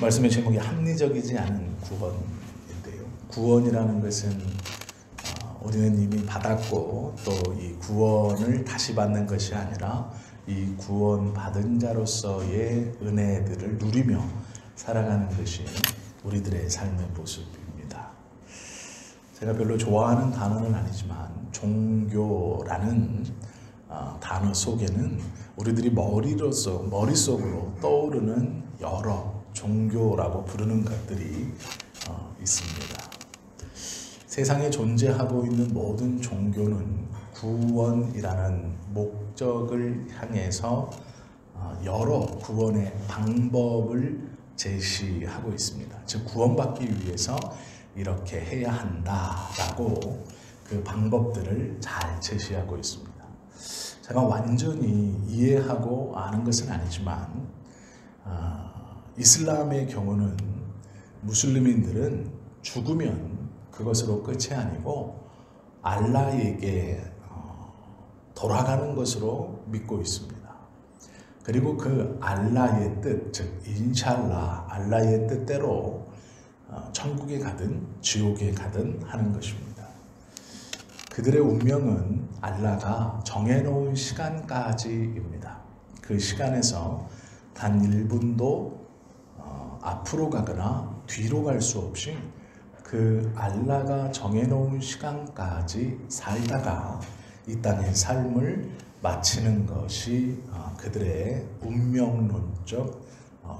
말씀의 제목이 합리적이지 않은 구원인데요. 구원이라는 것은 우리는 이미 받았고 또 이 구원을 다시 받는 것이 아니라 이 구원 받은 자로서의 은혜들을 누리며 살아가는 것이 우리들의 삶의 모습입니다. 제가 별로 좋아하는 단어는 아니지만 종교라는 단어 속에는 우리들이 머릿속으로 떠오르는 여러 종교라고 부르는 것들이 있습니다. 세상에 존재하고 있는 모든 종교는 구원이라는 목적을 향해서 여러 구원의 방법을 제시하고 있습니다. 즉 구원받기 위해서 이렇게 해야 한다라고 그 방법들을 잘 제시하고 있습니다. 제가 완전히 이해하고 아는 것은 아니지만 이슬람의 경우는 무슬림인들은 죽으면 그것으로 끝이 아니고 알라에게 돌아가는 것으로 믿고 있습니다. 그리고 그 알라의 뜻, 즉 인샬라 알라의 뜻대로 천국에 가든 지옥에 가든 하는 것입니다. 그들의 운명은 알라가 정해놓은 시간까지입니다. 그 시간에서 단 1분도 앞으로 가거나 뒤로 갈 수 없이 그 알라가 정해놓은 시간까지 살다가 이 땅의 삶을 마치는 것이 그들의 운명론적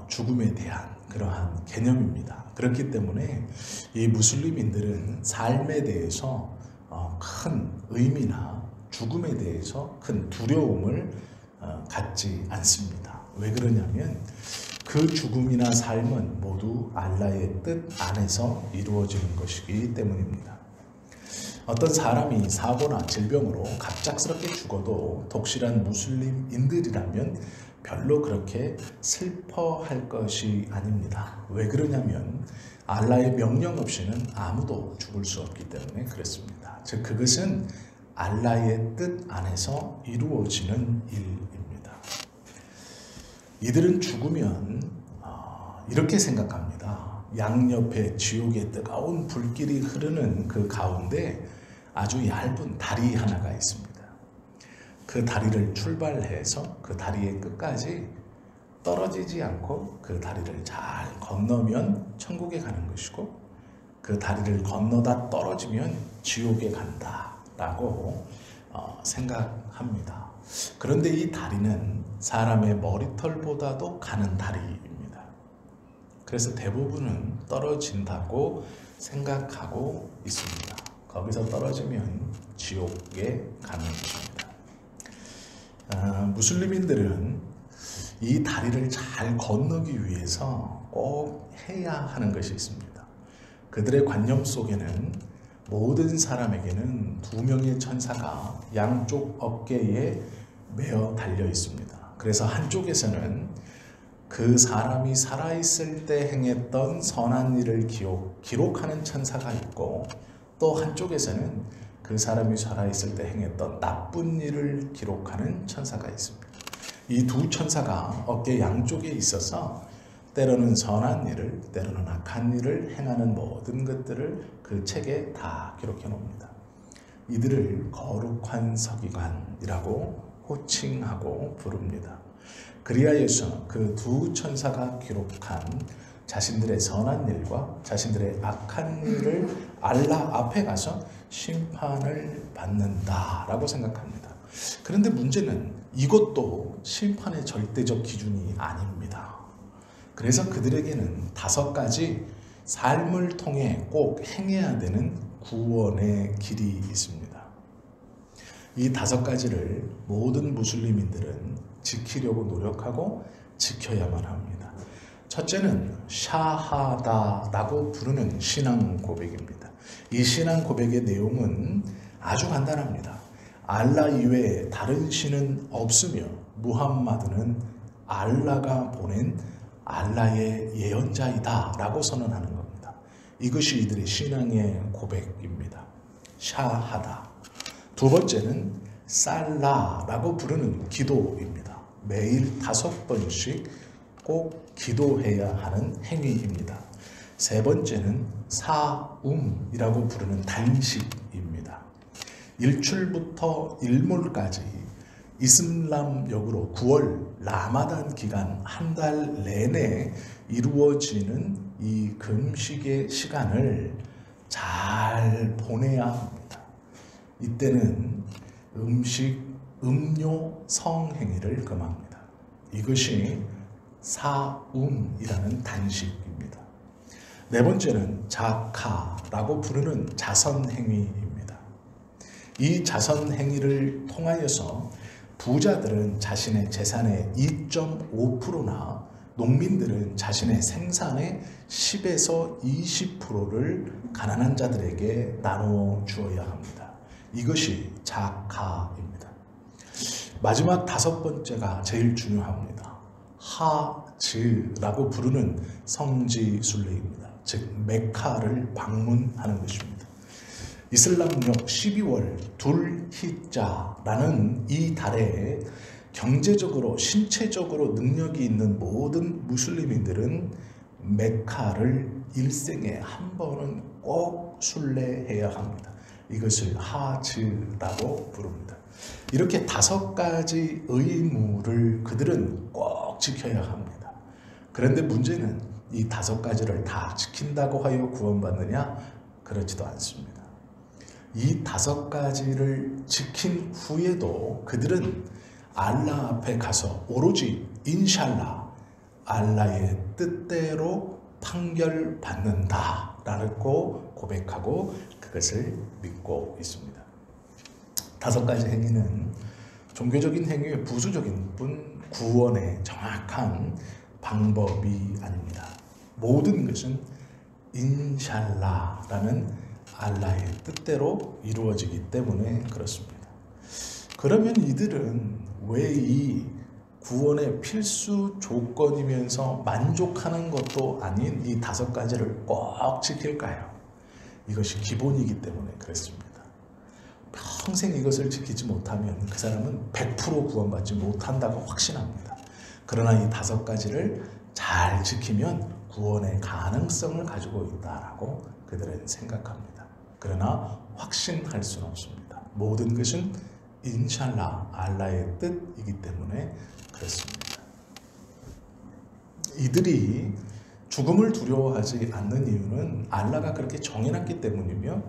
죽음에 대한 그러한 개념입니다. 그렇기 때문에 이 무슬림인들은 삶에 대해서 큰 의미나 죽음에 대해서 큰 두려움을 갖지 않습니다. 왜 그러냐면 그 죽음이나 삶은 모두 알라의 뜻 안에서 이루어지는 것이기 때문입니다. 어떤 사람이 사고나 질병으로 갑작스럽게 죽어도 독실한 무슬림인들이라면 별로 그렇게 슬퍼할 것이 아닙니다. 왜 그러냐면 알라의 명령 없이는 아무도 죽을 수 없기 때문에 그렇습니다. 즉 그것은 알라의 뜻 안에서 이루어지는 일입니다. 이들은 죽으면 이렇게 생각합니다. 양옆에 지옥의 뜨거운 불길이 흐르는 그 가운데 아주 얇은 다리 하나가 있습니다. 그 다리를 출발해서 그 다리의 끝까지 떨어지지 않고 그 다리를 잘 건너면 천국에 가는 것이고 그 다리를 건너다 떨어지면 지옥에 간다라고 생각합니다. 그런데 이 다리는 사람의 머리털보다도 가는 다리입니다. 그래서 대부분은 떨어진다고 생각하고 있습니다. 거기서 떨어지면 지옥에 가는 것입니다. 무슬림인들은 이 다리를 잘 건너기 위해서 꼭 해야 하는 것이 있습니다. 그들의 관념 속에는 모든 사람에게는 2명의 천사가 양쪽 어깨에 매어 달려 있습니다. 그래서 한쪽에서는 그 사람이 살아있을 때 행했던 선한 일을 기록하는 천사가 있고 또 한쪽에서는 그 사람이 살아있을 때 행했던 나쁜 일을 기록하는 천사가 있습니다. 이 두 천사가 어깨 양쪽에 있어서 때로는 선한 일을 때로는 악한 일을 행하는 모든 것들을 그 책에 다 기록해 놓습니다. 이들을 거룩한 서기관이라고 호칭하고 부릅니다. 그리하여서 그 두 천사가 기록한 자신들의 선한 일과 자신들의 악한 일을 알라 앞에 가서 심판을 받는다라고 생각합니다. 그런데 문제는 이것도 심판의 절대적 기준이 아닙니다. 그래서 그들에게는 5가지 삶을 통해 꼭 행해야 되는 구원의 길이 있습니다. 이 5가지를 모든 무슬림인들은 지키려고 노력하고 지켜야만 합니다. 첫째는 샤하다라고 부르는 신앙 고백입니다. 이 신앙 고백의 내용은 아주 간단합니다. 알라 이외에 다른 신은 없으며 무함마드는 알라가 보낸 알라의 예언자이다 라고 선언하는 겁니다. 이것이 이들의 신앙의 고백입니다. 샤하다. 두 번째는 살라라고 부르는 기도입니다. 매일 5번씩 꼭 기도해야 하는 행위입니다. 세 번째는 사움이라고 부르는 단식입니다. 일출부터 일몰까지 이슬람력으로 9월 라마단 기간 한 달 내내 이루어지는 이 금식의 시간을 잘 보내야 합니다. 이때는 음식, 음료, 성행위를 금합니다. 이것이 사움이라는 단식입니다. 네 번째는 자카라고 부르는 자선행위입니다. 이 자선행위를 통하여서 부자들은 자신의 재산의 2.5%나 농민들은 자신의 생산의 10에서 20%를 가난한 자들에게 나누어 주어야 합니다. 이것이 자카입니다. 마지막 다섯 번째가 제일 중요합니다. 하즈라고 부르는 성지순례입니다. 즉 메카를 방문하는 것입니다. 이슬람력 12월 둘히자라는 이 달에 경제적으로 신체적으로 능력이 있는 모든 무슬림인들은 메카를 일생에 한 번은 꼭 순례해야 합니다. 이것을 하즈라고 부릅니다. 이렇게 5가지 의무를 그들은 꼭 지켜야 합니다. 그런데 문제는 이 5가지를 다 지킨다고 하여 구원받느냐? 그렇지도 않습니다. 이 5가지를 지킨 후에도 그들은 알라 앞에 가서 오로지 인샬라 알라의 뜻대로 판결받는다 라고 고백하고 그것을 믿고 있습니다. 5가지 행위는 종교적인 행위의 부수적인 뿐 구원의 정확한 방법이 아닙니다. 모든 것은 인샬라라는 알라의 뜻대로 이루어지기 때문에 그렇습니다. 그러면 이들은 왜 이 구원의 필수 조건이면서 만족하는 것도 아닌 이 5가지를 꼭 지킬까요? 이것이 기본이기 때문에 그렇습니다. 평생 이것을 지키지 못하면 그 사람은 100% 구원받지 못한다고 확신합니다. 그러나 이 5가지를 잘 지키면 구원의 가능성을 가지고 있다라고 그들은 생각합니다. 그러나 확신할 수는 없습니다. 모든 것은 인샬라 알라의 뜻이기 때문에 그렇습니다. 이들이 죽음을 두려워하지 않는 이유는 알라가 그렇게 정해놨기 때문이며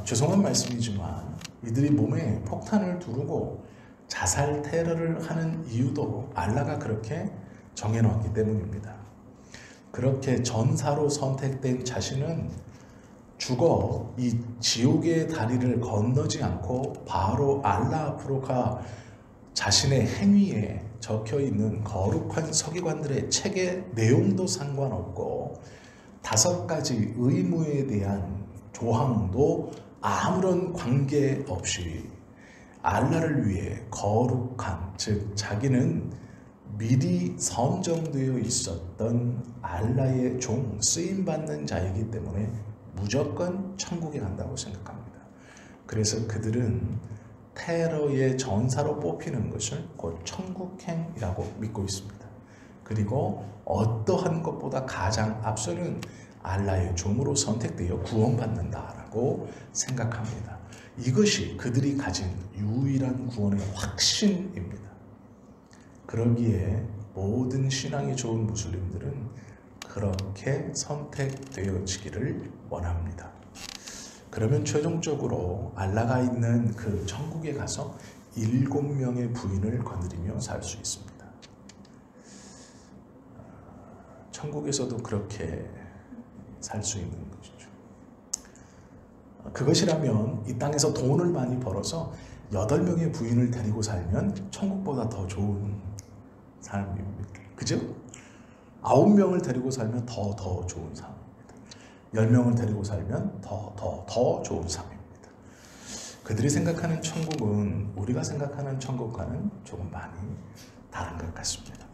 죄송한 말씀이지만 이들이 몸에 폭탄을 두르고 자살 테러를 하는 이유도 알라가 그렇게 정해놨기 때문입니다. 그렇게 전사로 선택된 자신은 죽어 이 지옥의 다리를 건너지 않고 바로 알라 앞으로 가 자신의 행위에 적혀있는 거룩한 서기관들의 책의 내용도 상관없고 5가지 의무에 대한 조항도 아무런 관계없이 알라를 위해 거룩한, 즉 자기는 미리 선정되어 있었던 알라의 종, 쓰임받는 자이기 때문에 무조건 천국에 간다고 생각합니다. 그래서 그들은 테러의 전사로 뽑히는 것을 곧 천국행이라고 믿고 있습니다. 그리고 어떠한 것보다 가장 앞서는 알라의 종으로 선택되어 구원받는다라고 생각합니다. 이것이 그들이 가진 유일한 구원의 확신입니다. 그러기에 모든 신앙이 좋은 무슬림들은 그렇게 선택되어지기를 원합니다. 그러면 최종적으로 알라가 있는 그 천국에 가서 7명의 부인을 거느리며 살 수 있습니다. 천국에서도 그렇게 살 수 있는 것이죠. 그것이라면 이 땅에서 돈을 많이 벌어서 8명의 부인을 데리고 살면 천국보다 더 좋은 삶입니다. 그죠? 9명을 데리고 살면 더 좋은 삶입니다. 10명을 데리고 살면 더 좋은 삶입니다. 그들이 생각하는 천국은 우리가 생각하는 천국과는 조금 많이 다른 것 같습니다.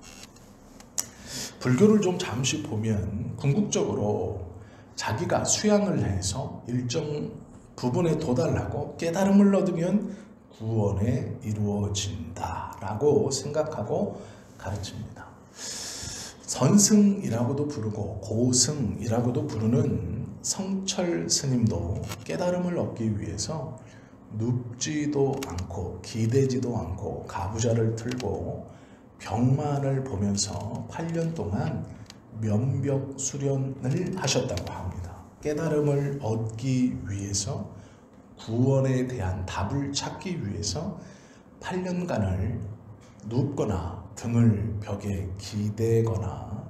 불교를 좀 잠시 보면 궁극적으로 자기가 수양을 해서 일정 부분에 도달하고 깨달음을 얻으면 구원에 이루어진다라고 생각하고 가르칩니다. 선승이라고도 부르고 고승이라고도 부르는 성철 스님도 깨달음을 얻기 위해서 눕지도 않고 기대지도 않고 가부좌를 틀고 벽만을 보면서 8년 동안 면벽 수련을 하셨다고 합니다. 깨달음을 얻기 위해서 구원에 대한 답을 찾기 위해서 8년간을 눕거나 등을 벽에 기대거나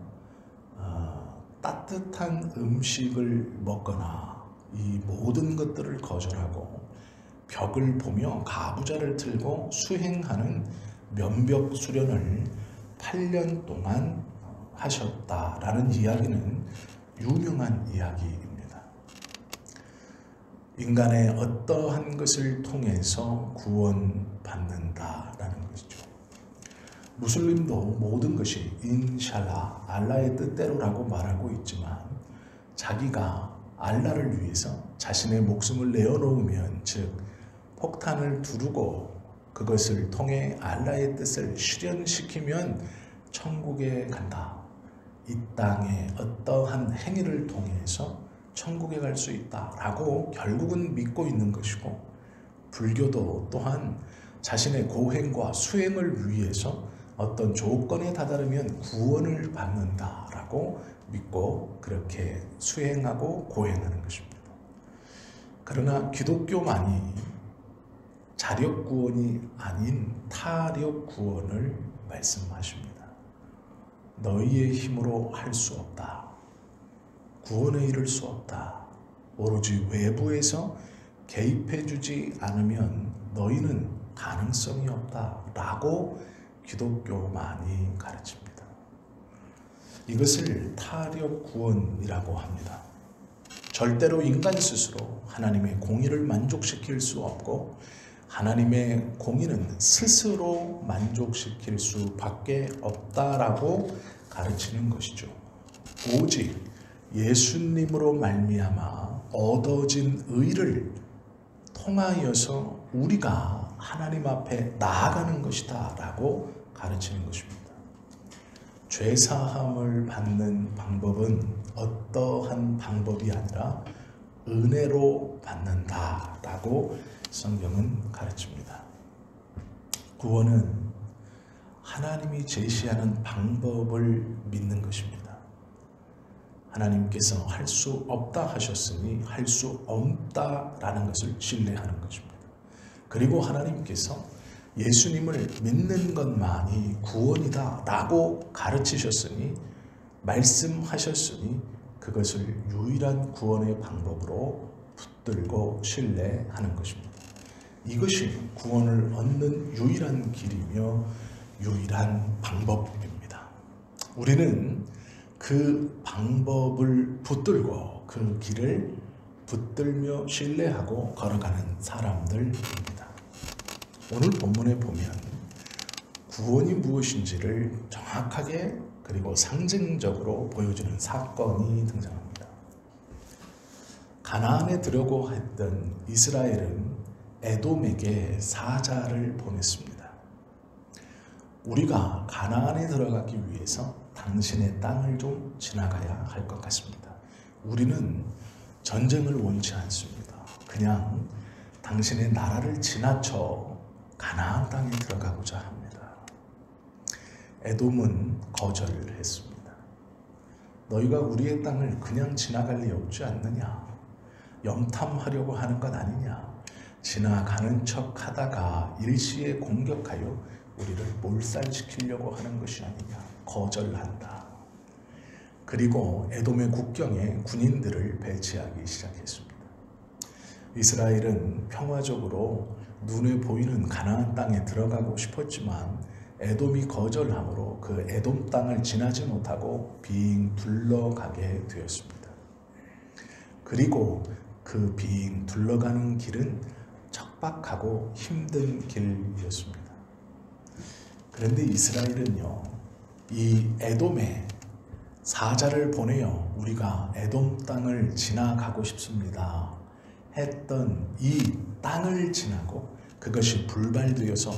따뜻한 음식을 먹거나 이 모든 것들을 거절하고 벽을 보며 가부좌를 틀고 수행하는 면벽 수련을 8년 동안 하셨다라는 이야기는 유명한 이야기입니다. 인간의 어떠한 것을 통해서 구원받는다라는 것이죠. 무슬림도 모든 것이 인샬라, 알라의 뜻대로라고 말하고 있지만 자기가 알라를 위해서 자신의 목숨을 내어놓으면, 즉 폭탄을 두르고 그것을 통해 알라의 뜻을 실현시키면 천국에 간다. 이 땅의 어떠한 행위를 통해서 천국에 갈 수 있다라고 결국은 믿고 있는 것이고, 불교도 또한 자신의 고행과 수행을 위해서 어떤 조건에 다다르면 구원을 받는다라고 믿고 그렇게 수행하고 고행하는 것입니다. 그러나 기독교만이 자력 구원이 아닌 타력 구원을 말씀하십니다. 너희의 힘으로 할 수 없다. 구원에 이를 수 없다. 오로지 외부에서 개입해주지 않으면 너희는 가능성이 없다. 라고 기독교만이 가르칩니다. 이것을 타력 구원이라고 합니다. 절대로 인간 스스로 하나님의 공의를 만족시킬 수 없고 하나님의 공의는 스스로 만족시킬 수밖에 없다라고 가르치는 것이죠. 오직 예수님으로 말미암아 얻어진 의를 통하여서 우리가 하나님 앞에 나아가는 것이다 라고 가르치는 것입니다. 죄사함을 받는 방법은 어떠한 방법이 아니라 은혜로 받는다 라고 성경은 가르칩니다. 구원은 하나님이 제시하는 방법을 믿는 것입니다. 하나님께서 할 수 없다 하셨으니 할 수 없다라는 것을 신뢰하는 것입니다. 그리고 하나님께서 예수님을 믿는 것만이 구원이다 라고 가르치셨으니, 말씀하셨으니 그것을 유일한 구원의 방법으로 붙들고 신뢰하는 것입니다. 이것이 구원을 얻는 유일한 길이며 유일한 방법입니다. 우리는 그 방법을 붙들고 그 길을 붙들며 신뢰하고 걸어가는 사람들입니다. 오늘 본문에 보면 구원이 무엇인지를 정확하게 그리고 상징적으로 보여주는 사건이 등장합니다. 가나안에 들어오고 했던 이스라엘은 에돔에게 사자를 보냈습니다. 우리가 가나안에 들어가기 위해서 당신의 땅을 좀 지나가야 할 것 같습니다. 우리는 전쟁을 원치 않습니다. 그냥 당신의 나라를 지나쳐 가나안 땅에 들어가고자 합니다. 에돔은 거절을 했습니다. 너희가 우리의 땅을 그냥 지나갈 리 없지 않느냐? 염탐하려고 하는 것 아니냐? 지나가는 척 하다가 일시에 공격하여 우리를 몰살시키려고 하는 것이 아니냐? 거절한다. 그리고 에돔의 국경에 군인들을 배치하기 시작했습니다. 이스라엘은 평화적으로 눈에 보이는 가나안 땅에 들어가고 싶었지만 에돔이 거절함으로 그 에돔 땅을 지나지 못하고 빙 둘러가게 되었습니다. 그리고 그 빙 둘러가는 길은 척박하고 힘든 길이었습니다. 그런데 이스라엘은요, 이 에돔에 사자를 보내어 우리가 에돔 땅을 지나가고 싶습니다 했던 이 땅을 지나고 그것이 불발되어서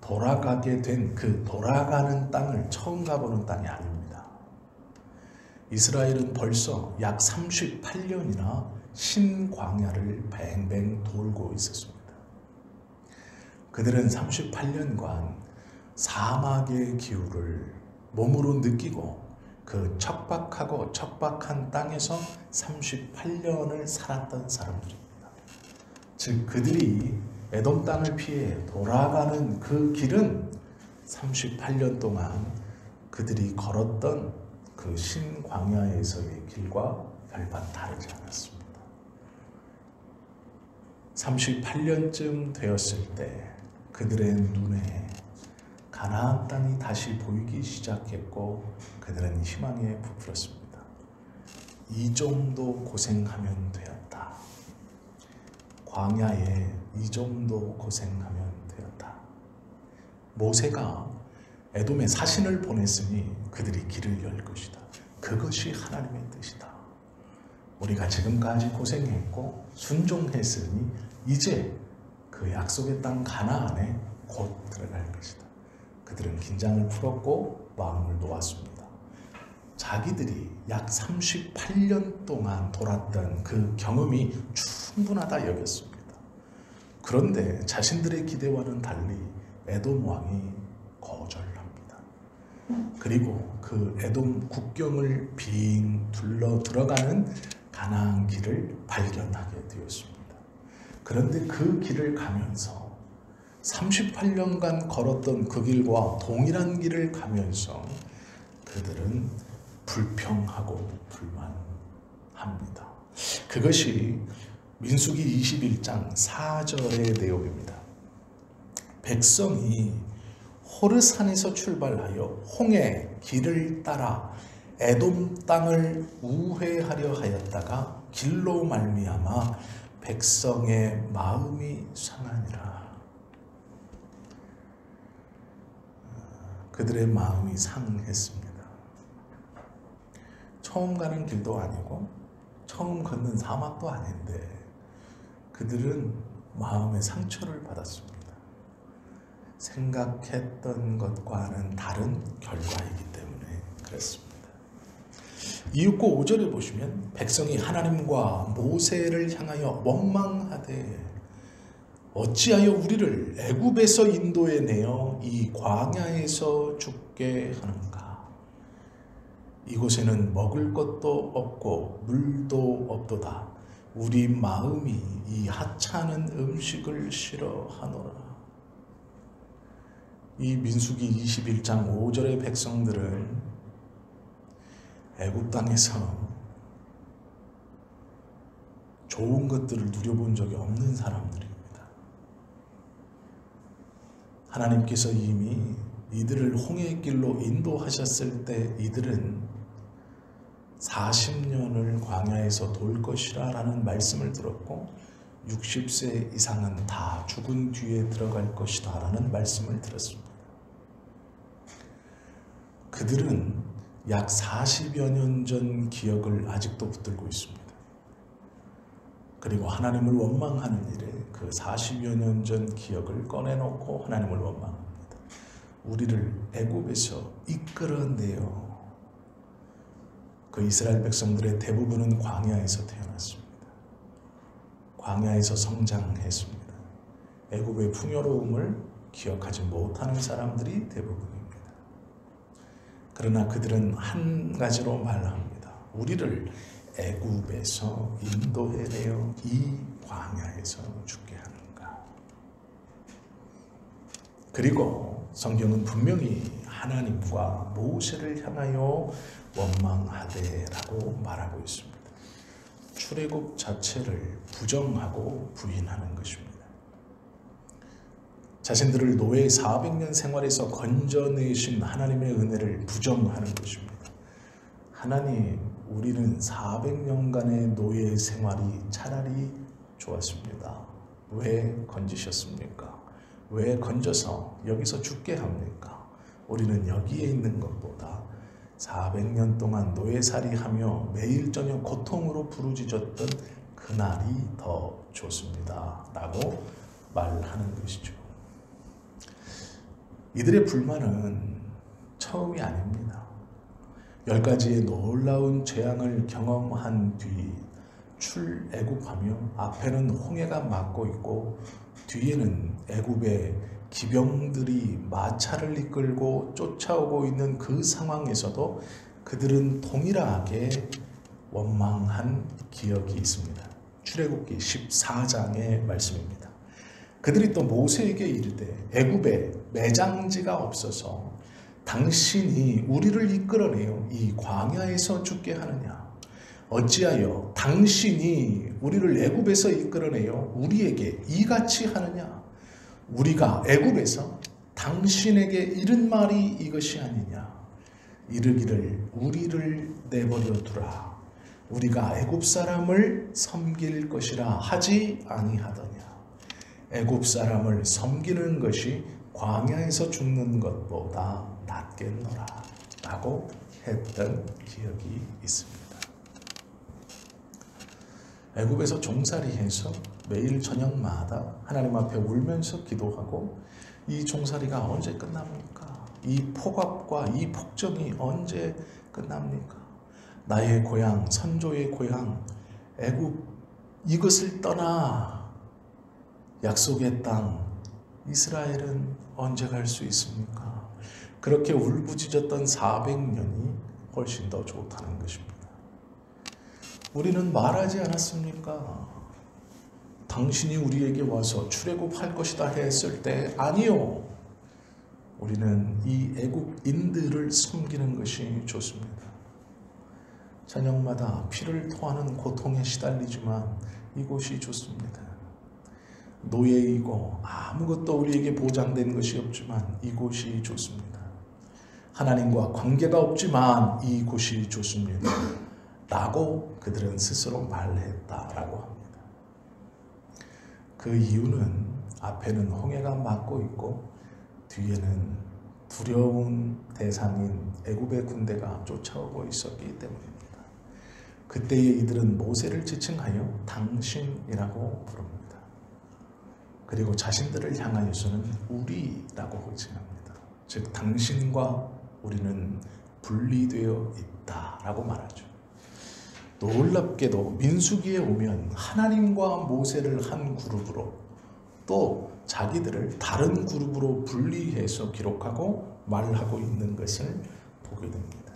돌아가게 된 그 돌아가는 땅을 처음 가보는 땅이 아닙니다. 이스라엘은 벌써 약 38년이나 신광야를 뱅뱅 돌고 있었습니다. 그들은 38년간 사막의 기후를 몸으로 느끼고 그 척박하고 척박한 땅에서 38년을 살았던 사람들입니다. 즉 그들이 에돔 땅을 피해 돌아가는 그 길은 38년 동안 그들이 걸었던 그 신광야에서의 길과 별반 다르지 않았습니다. 38년쯤 되었을 때 그들의 눈에 가나안 땅이 다시 보이기 시작했고 그들은 희망에 부풀었습니다. 이 정도 고생하면 되었다. 광야에 이 정도 고생하면 되었다. 모세가 에돔에 사신을 보냈으니 그들이 길을 열 것이다. 그것이 하나님의 뜻이다. 우리가 지금까지 고생했고 순종했으니 이제 그 약속의 땅 가나안에 곧 들어갈 것이다. 그들은 긴장을 풀었고 마음을 놓았습니다. 자기들이 약 38년 동안 돌았던 그 경험이 충분하다 여겼습니다. 그런데 자신들의 기대와는 달리 에돔 왕이 거절합니다. 그리고 그 에돔 국경을 빙 둘러 들어가는 가나안 길을 발견하게 되었습니다. 그런데 그 길을 가면서 38년간 걸었던 그 길과 동일한 길을 가면서 그들은 불평하고 불만합니다. 그것이 민수기 21장 4절의 내용입니다. 백성이 호르산에서 출발하여 홍해 길을 따라 에돔 땅을 우회하려 하였다가 길로 말미암아 백성의 마음이 상하니라. 그들의 마음이 상했습니다. 처음 가는 길도 아니고 처음 걷는 사막도 아닌데 그들은 마음의 상처를 받았습니다. 생각했던 것과는 다른 결과이기 때문에 그렇습니다. 2, 9, 5절에 보시면 백성이 하나님과 모세를 향하여 원망하되 어찌하여 우리를 애굽에서 인도해 내어 이 광야에서 죽게 하는가? 이곳에는 먹을 것도 없고 물도 없도다. 우리 마음이 이 하찮은 음식을 싫어하노라. 이 민수기 21장 5절의 백성들은 애굽 땅에서 좋은 것들을 누려본 적이 없는 사람들입니다. 하나님께서 이미 이들을 홍해의 길로 인도하셨을 때 이들은 40년을 광야에서 돌 것이라 라는 말씀을 들었고 60세 이상은 다 죽은 뒤에 들어갈 것이다 라는 말씀을 들었습니다. 그들은 약 40여 년 전 기억을 아직도 붙들고 있습니다. 그리고 하나님을 원망하는 일에 그 40여 년 전 기억을 꺼내놓고 하나님을 원망합니다. 우리를 애굽에서 이끌어내어 그 이스라엘 백성들의 대부분은 광야에서 태어났습니다. 광야에서 성장했습니다. 애굽의 풍요로움을 기억하지 못하는 사람들이 대부분입니다. 그러나 그들은 한 가지로 말합니다. 우리를 애굽에서 인도해내어 이 광야에서 죽게 하는가. 그리고 성경은 분명히 하나님과 모세를 향하여 원망하되라고 말하고 있습니다. 출애굽 자체를 부정하고 부인하는 것입니다. 자신들을 노예 400년 생활에서 건져내신 하나님의 은혜를 부정하는 것입니다. 하나님, 우리는 400년간의 노예 생활이 차라리 좋았습니다. 왜 건지셨습니까? 왜 건져서 여기서 죽게 합니까? 우리는 여기에 있는 것보다 400년 동안 노예살이하며 매일 저녁 고통으로 부르짖었던 그날이 더 좋습니다. 라고 말하는 것이죠. 이들의 불만은 처음이 아닙니다. 10가지의 놀라운 재앙을 경험한 뒤 출애굽하며 앞에는 홍해가 막고 있고 뒤에는 애굽의 기병들이 마차를 이끌고 쫓아오고 있는 그 상황에서도 그들은 동일하게 원망한 기억이 있습니다. 출애굽기 14장의 말씀입니다. 그들이 또 모세에게 이르되 애굽에 매장지가 없어서 당신이 우리를 이끌어내어 이 광야에서 죽게 하느냐? 어찌하여 당신이 우리를 애굽에서 이끌어내어 우리에게 이같이 하느냐? 우리가 애굽에서 당신에게 이른 말이 이것이 아니냐? 이르기를 우리를 내버려 두라. 우리가 애굽 사람을 섬길 것이라 하지 아니하더냐? 애굽 사람을 섬기는 것이 광야에서 죽는 것보다 낫겠노라 라고 했던 기억이 있습니다. 애굽에서 종살이해서 매일 저녁마다 하나님 앞에 울면서 기도하고 이 종살이가 언제 끝납니까? 이 폭압과 이 폭정이 언제 끝납니까? 나의 고향, 선조의 고향 애굽 이것을 떠나 약속의 땅 이스라엘은 언제 갈 수 있습니까? 그렇게 울부짖었던 400년이 훨씬 더 좋다는 것입니다. 우리는 말하지 않았습니까? 당신이 우리에게 와서 출애굽할 것이다 했을 때 아니요. 우리는 이 애굽인들을 섬기는 것이 좋습니다. 저녁마다 피를 토하는 고통에 시달리지만 이곳이 좋습니다. 노예이고 아무것도 우리에게 보장된 것이 없지만 이곳이 좋습니다. 하나님과 관계가 없지만 이곳이 좋습니다. 라고 그들은 스스로 말했다라고 합니다. 그 이유는 앞에는 홍해가 막고 있고 뒤에는 두려운 대상인 애굽의 군대가 쫓아오고 있었기 때문입니다. 그때에 이들은 모세를 지칭하여 당신이라고 부릅니다. 그리고 자신들을 향하여서는 우리라고 호칭합니다. 즉 당신과 우리는 분리되어 있다라고 말하죠. 놀랍게도 민수기에 오면 하나님과 모세를 한 그룹으로 또 자기들을 다른 그룹으로 분리해서 기록하고 말하고 있는 것을 보게 됩니다.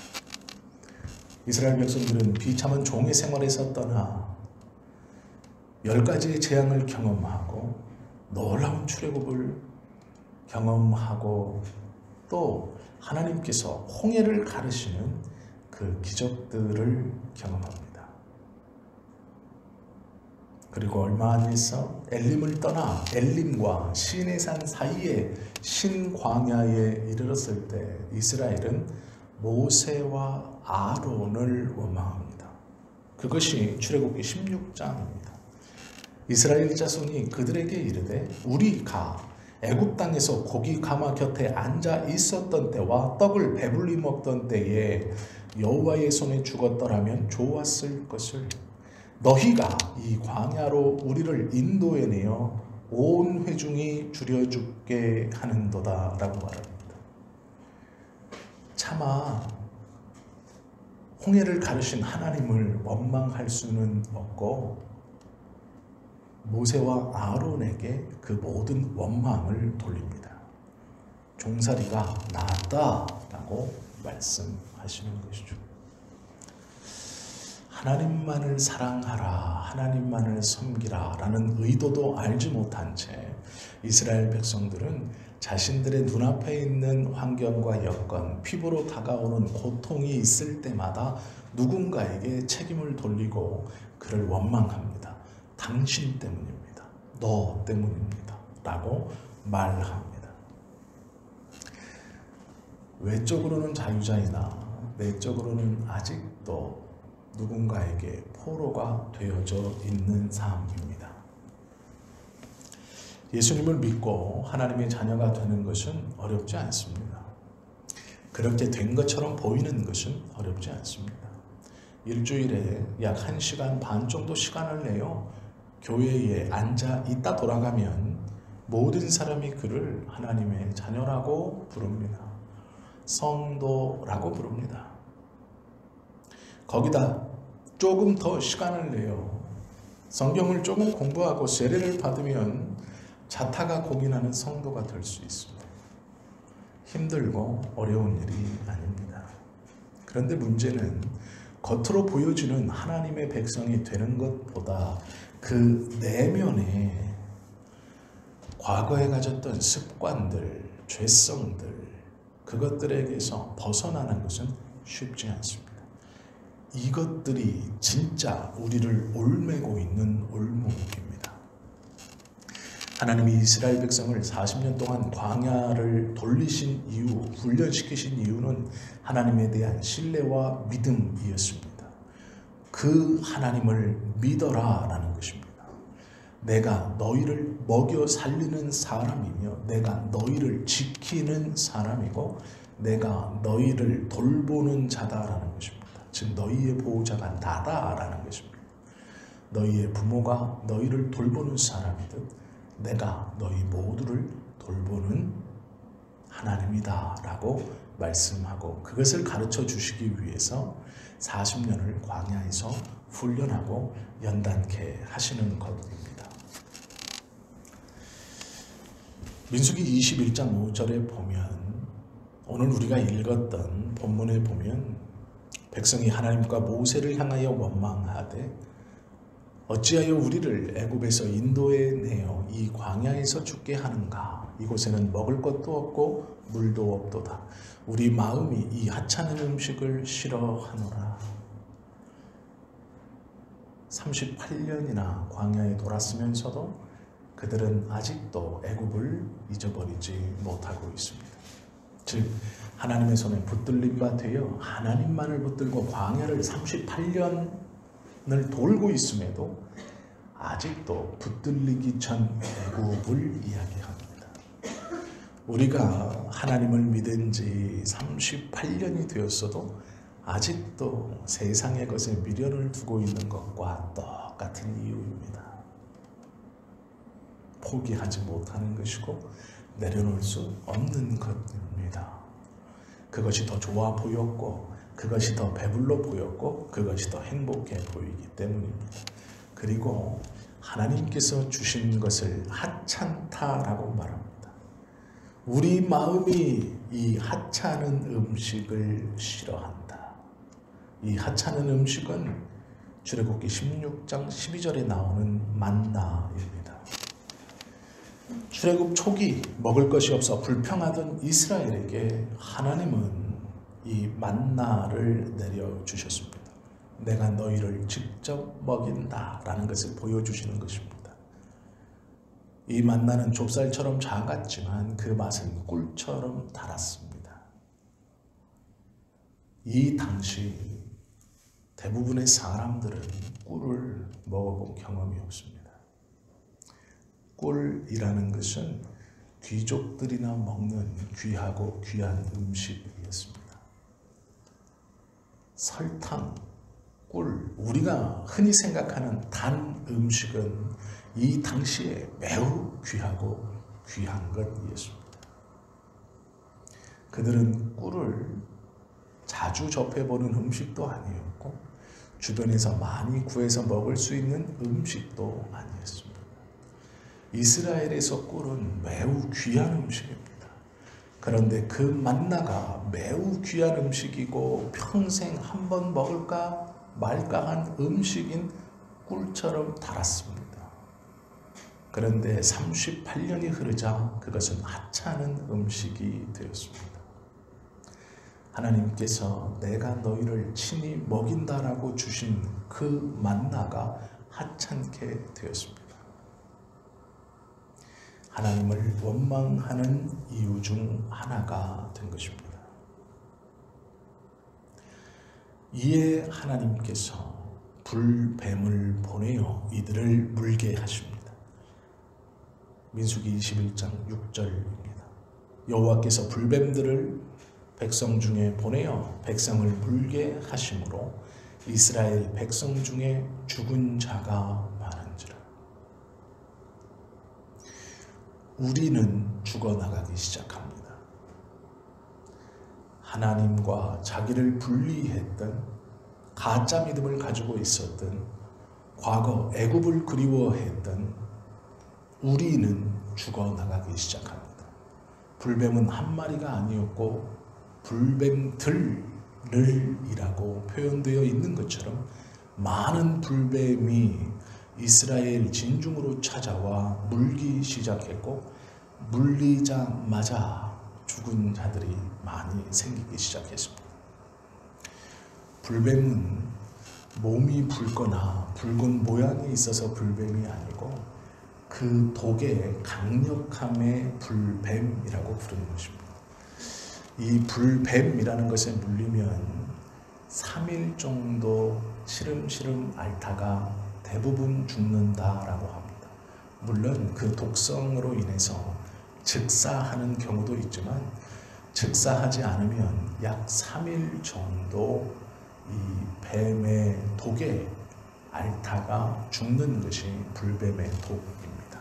이스라엘 백성들은 비참한 종의 생활에서 떠나 10가지의 재앙을 경험하고 놀라운 출애굽을 경험하고 또 하나님께서 홍해를 가르시는 그 기적들을 경험합니다. 그리고 얼마 안 있어 엘림을 떠나 엘림과 시내산 사이에 신광야에 이르렀을 때 이스라엘은 모세와 아론을 원망합니다. 그것이 출애굽기 16장입니다. 이스라엘 자손이 그들에게 이르되 우리가 애굽 땅에서 고기 가마 곁에 앉아 있었던 때와 떡을 배불리 먹던 때에 여호와의 손에 죽었더라면 좋았을 것을 너희가 이 광야로 우리를 인도해내어 온 회중이 줄여 죽게 하는도다 라고 말합니다. 차마 홍해를 가르신 하나님을 원망할 수는 없고 모세와 아론에게 그 모든 원망을 돌립니다. 종살이가 낫다라고 말씀하시는 것이죠. 하나님만을 사랑하라, 하나님만을 섬기라 라는 의도도 알지 못한 채 이스라엘 백성들은 자신들의 눈앞에 있는 환경과 여건, 피부로 다가오는 고통이 있을 때마다 누군가에게 책임을 돌리고 그를 원망합니다. 당신 때문입니다. 너 때문입니다. 라고 말합니다. 외적으로는 자유자이나 내적으로는 아직도 누군가에게 포로가 되어져 있는 삶입니다. 예수님을 믿고 하나님의 자녀가 되는 것은 어렵지 않습니다. 그렇게 된 것처럼 보이는 것은 어렵지 않습니다. 일주일에 약 1시간 반 정도 시간을 내어 교회에 앉아 있다 돌아가면 모든 사람이 그를 하나님의 자녀라고 부릅니다. 성도라고 부릅니다. 거기다 조금 더 시간을 내요. 성경을 조금 공부하고 세례를 받으면 자타가 공인하는 성도가 될 수 있습니다. 힘들고 어려운 일이 아닙니다. 그런데 문제는 겉으로 보여지는 하나님의 백성이 되는 것보다 그 내면에 과거에 가졌던 습관들, 죄성들, 그것들에게서 벗어나는 것은 쉽지 않습니다. 이것들이 진짜 우리를 얽매고 있는 올무입니다. 하나님이 이스라엘 백성을 40년 동안 광야를 돌리신 이유, 훈련시키신 이유는 하나님에 대한 신뢰와 믿음이었습니다. 그 하나님을 믿어라 라는 것입니다. 내가 너희를 먹여 살리는 사람이며 내가 너희를 지키는 사람이고 내가 너희를 돌보는 자다라는 것입니다. 즉 너희의 보호자가 나다라는 것입니다. 너희의 부모가 너희를 돌보는 사람이듯 내가 너희 모두를 돌보는 하나님이다 라고 말씀하고 그것을 가르쳐 주시기 위해서 40년을 광야에서 훈련하고 연단케 하시는 것입니다. 민수기 21장 5절에 보면 오늘 우리가 읽었던 본문에 보면 백성이 하나님과 모세를 향하여 원망하되 어찌하여 우리를 애굽에서 인도해 내어 이 광야에서 죽게 하는가? 이곳에는 먹을 것도 없고 물도 없도다. 우리 마음이 이 하찮은 음식을 싫어하노라. 38년이나 광야에 돌았으면서도 그들은 아직도 애굽을 잊어버리지 못하고 있습니다. 즉 하나님의 손에 붙들린 바 되어 하나님만을 붙들고 광야를 38년을 돌고 있음에도 아직도 붙들리기 전 애굽을 이야기합니다. 우리가 하나님을 믿은 지 38년이 되었어도 아직도 세상의 것에 미련을 두고 있는 것과 똑같은 이유입니다. 포기하지 못하는 것이고 내려놓을 수 없는 것입니다. 그것이 더 좋아 보였고 그것이 더 배불러 보였고 그것이 더 행복해 보이기 때문입니다. 그리고 하나님께서 주신 것을 하찮다라고 말합니다. 우리 마음이 이 하찮은 음식을 싫어한다. 이 하찮은 음식은 출애굽기 16장 12절에 나오는 만나입니다. 출애굽 초기 먹을 것이 없어 불평하던 이스라엘에게 하나님은 이 만나를 내려주셨습니다. 내가 너희를 직접 먹인다 라는 것을 보여주시는 것입니다. 이 만나는 좁쌀처럼 작았지만 그 맛은 꿀처럼 달았습니다. 이 당시 대부분의 사람들은 꿀을 먹어본 경험이 없습니다. 꿀이라는 것은 귀족들이나 먹는 귀하고 귀한 음식이었습니다. 설탕, 꿀, 우리가 흔히 생각하는 단 음식은 이 당시에 매우 귀하고 귀한 것이었습니다. 그들은 꿀을 자주 접해보는 음식도 아니었고 주변에서 많이 구해서 먹을 수 있는 음식도 아니었습니다. 이스라엘에서 꿀은 매우 귀한 음식입니다. 그런데 그 만나가 매우 귀한 음식이고 평생 한 번 먹을까 말까 한 음식인 꿀처럼 달았습니다. 그런데 38년이 흐르자 그것은 하찮은 음식이 되었습니다. 하나님께서 내가 너희를 친히 먹인다라고 주신 그 만나가 하찮게 되었습니다. 하나님을 원망하는 이유 중 하나가 된 것입니다. 이에 하나님께서 불뱀을 보내어 이들을 물게 하십니다. 민수기 21장 6절입니다. 여호와께서 불뱀들을 백성 중에 보내어 백성을 물게 하심으로 이스라엘 백성 중에 죽은 자가 많은지라. 우리는 죽어나가기 시작합니다. 하나님과 자기를 분리했던 가짜 믿음을 가지고 있었던, 과거 애굽을 그리워했던 우리는 죽어나가기 시작합니다. 불뱀은 한 마리가 아니었고 불뱀들이라고 표현되어 있는 것처럼 많은 불뱀이 이스라엘 진중으로 찾아와 물기 시작했고, 물리자마자 죽은 자들이 많이 생기기 시작했습니다. 불뱀은 몸이 붉거나 붉은 모양이 있어서 불뱀이 아니고 그 독의 강력함의 불뱀이라고 부르는 것입니다. 이 불뱀이라는 것에 물리면 3일 정도 시름시름 앓다가 대부분 죽는다라고 합니다. 물론 그 독성으로 인해서 즉사하는 경우도 있지만, 즉사하지 않으면 약 3일 정도 이 뱀의 독에 앓다가 죽는 것이 불뱀의 독입니다.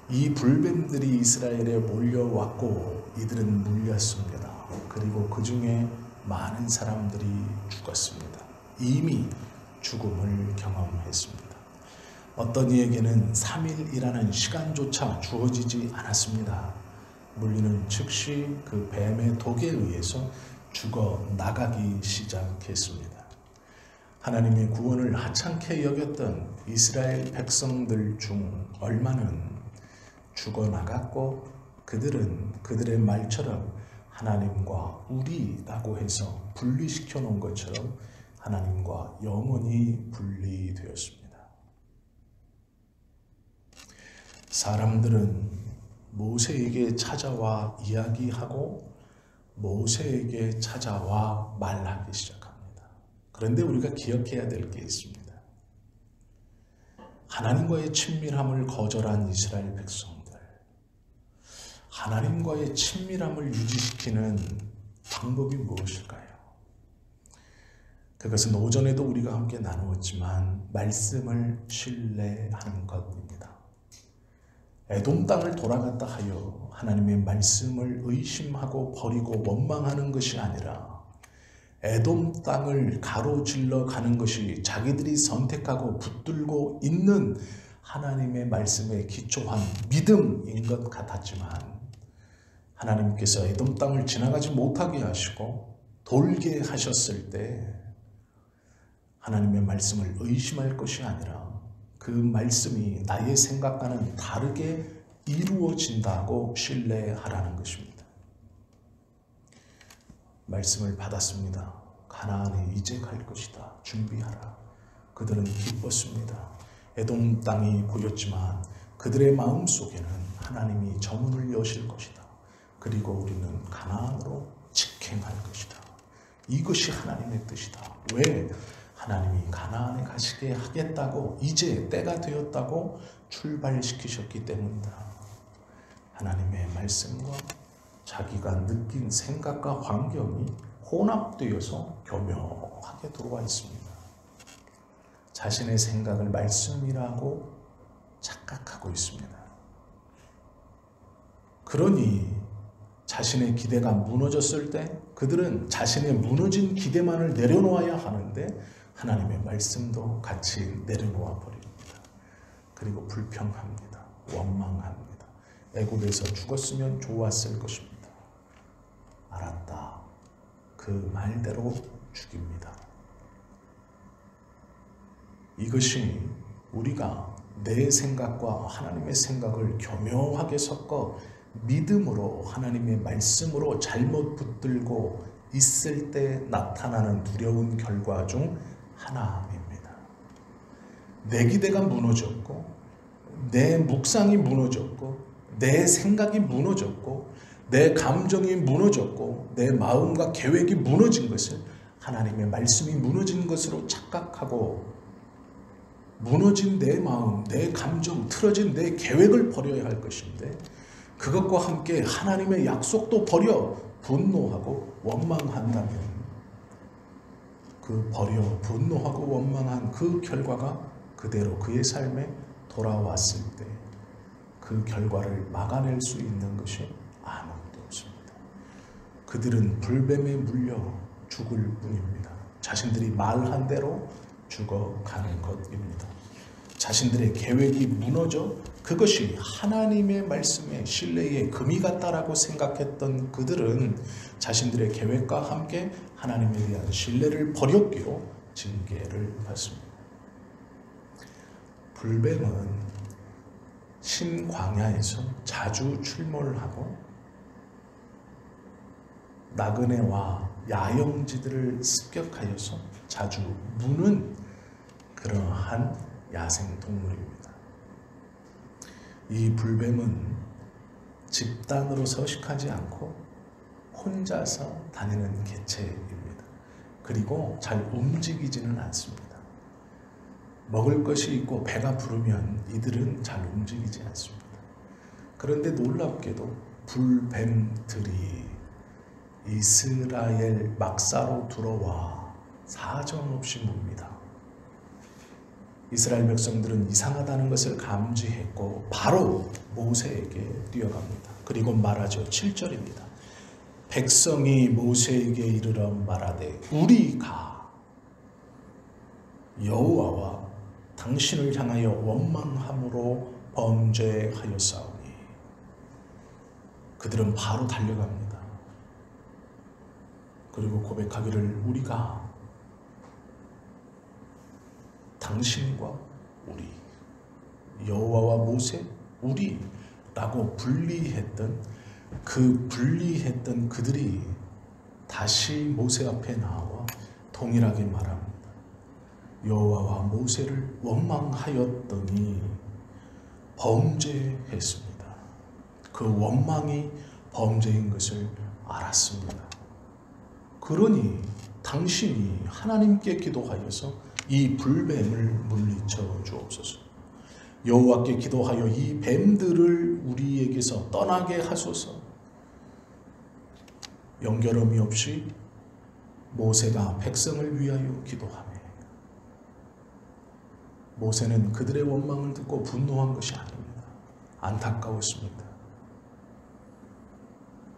이 불뱀들이 이스라엘에 몰려왔고 이들은 물렸습니다. 그리고 그 중에 많은 사람들이 죽었습니다. 이미 죽음을 경험했습니다. 어떤 이에게는 3일이라는 시간조차 주어지지 않았습니다. 물리는 즉시 그 뱀의 독에 의해서 죽어나가기 시작했습니다. 하나님의 구원을 하찮게 여겼던 이스라엘 백성들 중 얼마는 죽어나갔고, 그들은 그들의 말처럼 하나님과 우리라고 해서 분리시켜 놓은 것처럼 하나님과 영원히 분리되었습니다. 사람들은 모세에게 찾아와 이야기하고 모세에게 찾아와 말하기 시작합니다. 그런데 우리가 기억해야 될 게 있습니다. 하나님과의 친밀함을 거절한 이스라엘 백성들, 하나님과의 친밀함을 유지시키는 방법이 무엇일까요? 그것은 오전에도 우리가 함께 나누었지만 말씀을 신뢰하는 것입니다. 에돔 땅을 돌아갔다 하여 하나님의 말씀을 의심하고 버리고 원망하는 것이 아니라, 에돔 땅을 가로질러 가는 것이 자기들이 선택하고 붙들고 있는 하나님의 말씀에 기초한 믿음인 것 같았지만, 하나님께서 에돔 땅을 지나가지 못하게 하시고 돌게 하셨을 때 하나님의 말씀을 의심할 것이 아니라 그 말씀이 나의 생각과는 다르게 이루어진다고 신뢰하라는 것입니다. 말씀을 받았습니다. 가나안에 이제 갈 것이다. 준비하라. 그들은 기뻤습니다. 에돔 땅이 보였지만 그들의 마음속에는 하나님이 저 문을 여실 것이다. 그리고 우리는 가나안으로 직행할 것이다. 이것이 하나님의 뜻이다. 왜? 하나님이 가나안에 가시게 하겠다고, 이제 때가 되었다고 출발시키셨기 때문이다. 하나님의 말씀과 자기가 느낀 생각과 환경이 혼합되어서 교묘하게 들어와 있습니다. 자신의 생각을 말씀이라고 착각하고 있습니다. 그러니 자신의 기대가 무너졌을 때 그들은 자신의 무너진 기대만을 내려놓아야 하는데 하나님의 말씀도 같이 내려놓아 버립니다. 그리고 불평합니다. 원망합니다. 애굽에서 죽었으면 좋았을 것입니다. 알았다. 그 말대로 죽입니다. 이것이 우리가 내 생각과 하나님의 생각을 교묘하게 섞어 믿음으로 하나님의 말씀으로 잘못 붙들고 있을 때 나타나는 두려운 결과 중 하나입니다. 내 기대가 무너졌고 내 묵상이 무너졌고 내 생각이 무너졌고 내 감정이 무너졌고 내 마음과 계획이 무너진 것을 하나님의 말씀이 무너진 것으로 착각하고 무너진 내 마음, 내 감정, 틀어진 내 계획을 버려야 할 것인데 그것과 함께 하나님의 약속도 버려 분노하고 원망한다면 그 버려 분노하고 원망한 그 결과가 그대로 그의 삶에 돌아왔을 때 그 결과를 막아낼 수 있는 것이 아무것도 없습니다. 그들은 불뱀에 물려 죽을 뿐입니다. 자신들이 말한 대로 죽어가는 것입니다. 자신들의 계획이 무너져 그것이 하나님의 말씀에 신뢰의 금이 같다라고 생각했던 그들은 자신들의 계획과 함께 하나님에 대한 신뢰를 버렸기로 징계를 받습니다. 불뱀은 신광야에서 자주 출몰하고 나그네와 야영지들을 습격하여서 자주 무는 그러한 야생동물입니다. 이 불뱀은 집단으로 서식하지 않고 혼자서 다니는 개체입니다. 그리고 잘 움직이지는 않습니다. 먹을 것이 있고 배가 부르면 이들은 잘 움직이지 않습니다. 그런데 놀랍게도 불뱀들이 이스라엘 막사로 들어와 사정없이 묵니다. 이스라엘 백성들은 이상하다는 것을 감지했고 바로 모세에게 뛰어갑니다. 그리고 말하죠. 7절입니다. 백성이 모세에게 이르러 말하되 우리가 여호와와 당신을 향하여 원망함으로 범죄하였사오니. 그들은 바로 달려갑니다. 그리고 고백하기를 우리가 당신과 우리, 여호와와 모세, 우리라고 분리했던 그들이 다시 모세 앞에 나와 동일하게 말합니다. 여호와와 모세를 원망하였더니 범죄했습니다. 그 원망이 범죄인 것을 알았습니다. 그러니 당신이 하나님께 기도하여서 이 불뱀을 물리쳐 주옵소서. 여호와께 기도하여 이 뱀들을 우리에게서 떠나게 하소서. 연결음이 없이 모세가 백성을 위하여 기도하며 모세는 그들의 원망을 듣고 분노한 것이 아닙니다. 안타까웠습니다.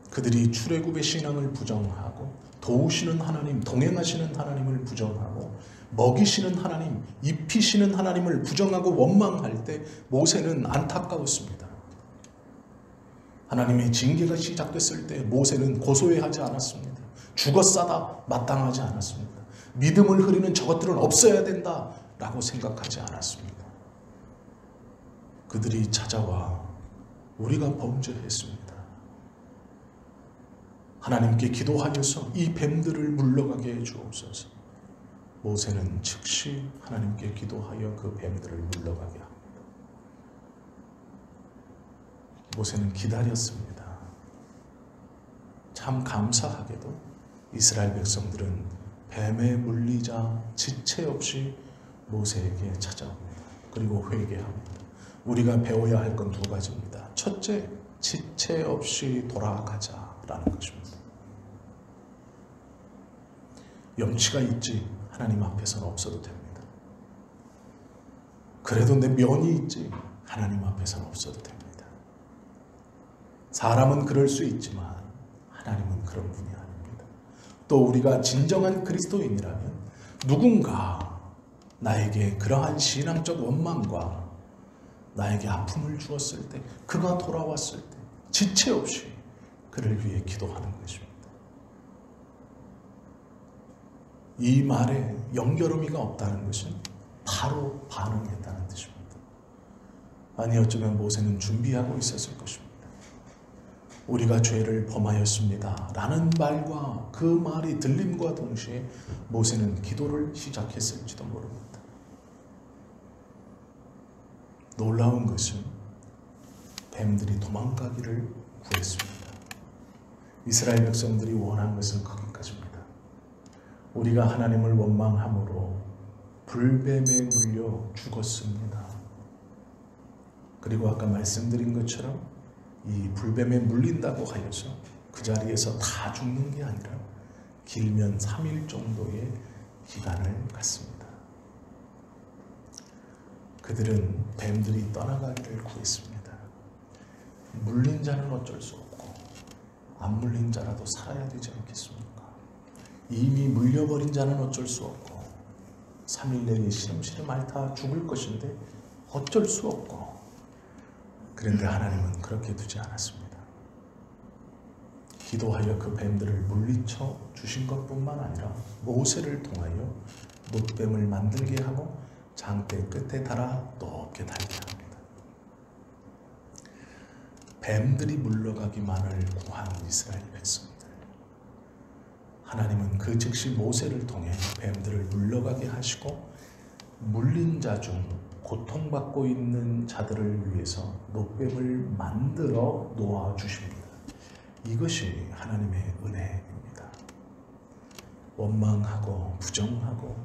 그들이 출애굽의 신앙을 부정하고 도우시는 하나님, 동행하시는 하나님을 부정하고 먹이시는 하나님, 입히시는 하나님을 부정하고 원망할 때 모세는 안타까웠습니다. 하나님의 징계가 시작됐을 때 모세는 고소해하지 않았습니다. 죽었사다 마땅하지 않았습니다. 믿음을 흐리는 저것들은 없어야 된다 라고 생각하지 않았습니다. 그들이 찾아와 우리가 범죄했습니다. 하나님께 기도하여서 이 뱀들을 물러가게 해 주옵소서. 모세는 즉시 하나님께 기도하여 그 뱀들을 물러가게 합니다. 모세는 기다렸습니다. 참 감사하게도 이스라엘 백성들은 뱀에 물리자 지체 없이 모세에게 찾아옵니다. 그리고 회개합니다. 우리가 배워야 할 건 두 가지입니다. 첫째, 지체 없이 돌아가자라는 것입니다. 염치가 있지 하나님 앞에서는 없어도 됩니다. 그래도 내 면이 있지 하나님 앞에서는 없어도 됩니다. 사람은 그럴 수 있지만 하나님은 그런 분이 아닙니다. 또 우리가 진정한 그리스도인이라면 누군가 나에게 그러한 신앙적 원망과 나에게 아픔을 주었을 때, 그가 돌아왔을 때 지체 없이 그를 위해 기도하는 것입니다. 이 말에 연결의미가 없다는 것은 바로 반응했다는 뜻입니다. 아니 어쩌면 모세는 준비하고 있었을 것입니다. 우리가 죄를 범하였습니다 라는 말과 그 말이 들림과 동시에 모세는 기도를 시작했을지도 모릅니다. 놀라운 것은 뱀들이 도망가기를 구했습니다. 이스라엘 백성들이 원한 것은 거기까지입니다. 우리가 하나님을 원망함으로 불뱀에 물려 죽었습니다. 그리고 아까 말씀드린 것처럼 이 불뱀에 물린다고 하여서 그 자리에서 다 죽는 게 아니라 길면 3일 정도의 기간을 갖습니다. 그들은 뱀들이 떠나가기를 구했습니다. 물린 자는 어쩔 수 없고 안 물린 자라도 살아야 되지 않겠습니까? 이미 물려버린 자는 어쩔 수 없고 3일 내에 시름시름 앓다 죽을 것인데 어쩔 수 없고, 그런데 하나님은 그렇게 두지 않았습니다. 기도하여 그 뱀들을 물리쳐 주신 것뿐만 아니라 모세를 통하여 놋뱀을 만들게 하고 장대 끝에 달아 높게 달게 합니다. 뱀들이 물러가기만을 구한 이스라엘 백성들, 하나님은 그 즉시 모세를 통해 뱀들을 물러가게 하시고 물린 자 중 고통받고 있는 자들을 위해서 놋뱀을 만들어 놓아주십니다. 이것이 하나님의 은혜입니다. 원망하고 부정하고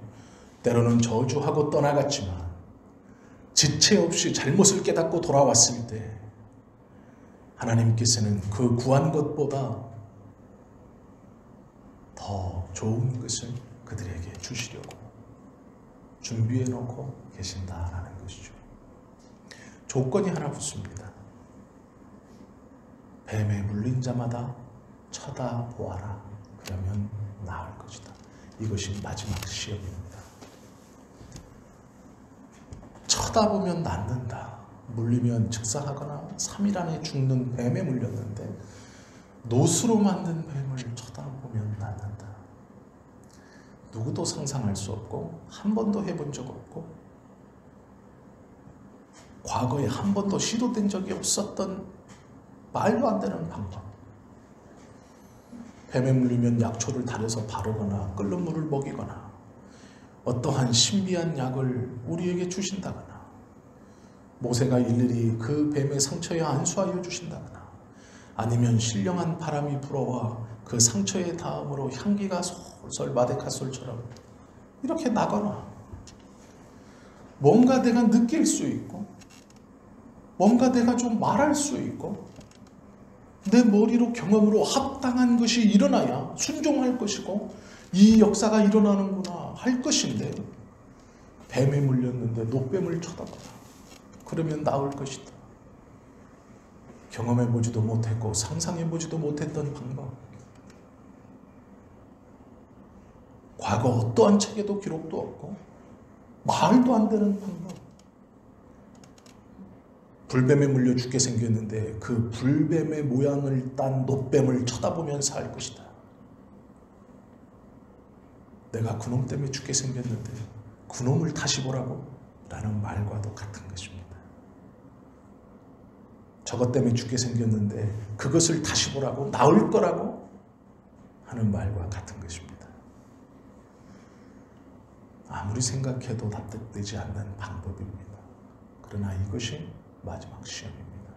때로는 저주하고 떠나갔지만 지체 없이 잘못을 깨닫고 돌아왔을 때 하나님께서는 그 구한 것보다 더 좋은 것을 그들에게 주시려고 준비해 놓고 계신다라는 것이죠. 조건이 하나 붙습니다. 뱀에 물린 자마다 쳐다보아라. 그러면 나을 것이다. 이것이 마지막 시험입니다. 쳐다보면 낫는다. 물리면 즉사하거나 3일 안에 죽는 뱀에 물렸는데 노수로 만든 뱀을 쳐다보면 낫는다. 누구도 상상할 수 없고 한 번도 해본 적 없고 과거에 한 번도 시도된 적이 없었던 말도 안 되는 방법. 뱀에 물리면 약초를 달여서 바르거나 끓는 물을 먹이거나 어떠한 신비한 약을 우리에게 주신다거나 모세가 일일이 그 뱀의 상처에 안수하여 주신다거나 아니면 신령한 바람이 불어와 그 상처에 닿음으로 향기가 솔솔 마데카솔처럼 이렇게 나거나 뭔가 내가 느낄 수 있고 뭔가 내가 좀 말할 수 있고 내 머리로 경험으로 합당한 것이 일어나야 순종할 것이고 이 역사가 일어나는구나 할 것인데 뱀에 물렸는데 놋뱀을 쳐다보라. 그러면 나을 것이다. 경험해보지도 못했고 상상해보지도 못했던 방법, 과거 어떠한 책에도 기록도 없고 말도 안 되는 방법. 불뱀에 물려 죽게 생겼는데 그 불뱀의 모양을 딴 놋뱀을 쳐다보면서 할 것이다. 내가 그놈 때문에 죽게 생겼는데 그놈을 다시 보라고? 라는 말과도 같은 것입니다. 저것 때문에 죽게 생겼는데 그것을 다시 보라고? 나을 거라고? 하는 말과 같은 것입니다. 아무리 생각해도 납득되지 않는 방법입니다. 그러나 이것이 마지막 시험입니다.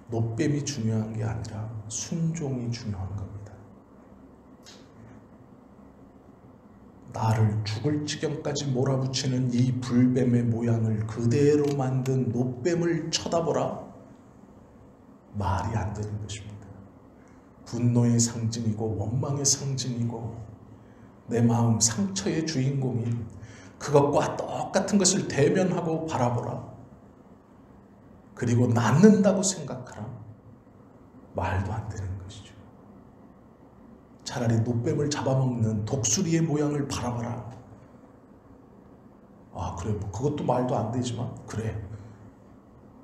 놋뱀이 중요한 게 아니라 순종이 중요한 겁니다. 나를 죽을 지경까지 몰아붙이는 이 불뱀의 모양을 그대로 만든 놋뱀을 쳐다보라. 말이 안 되는 것입니다. 분노의 상징이고 원망의 상징이고 내 마음 상처의 주인공인 그것과 똑같은 것을 대면하고 바라보라. 그리고 낫는다고 생각하라. 말도 안 되는 것이죠. 차라리 놋뱀을 잡아먹는 독수리의 모양을 바라봐라. 아 그래 뭐 그것도 말도 안 되지만 그래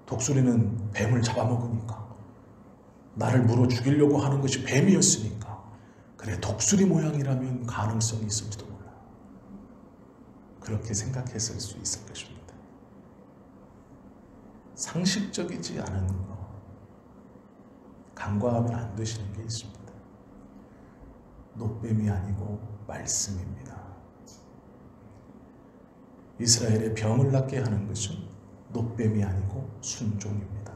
독수리는 뱀을 잡아먹으니까 나를 물어 죽이려고 하는 것이 뱀이었으니까 그래 독수리 모양이라면 가능성이 있을지도 몰라. 그렇게 생각했을 수 있을 것입니다. 상식적이지 않은 거 간과하면 안 되시는 게 있습니다. 놋뱀이 아니고 말씀입니다. 이스라엘의 병을 낫게 하는 것은 놋뱀이 아니고 순종입니다.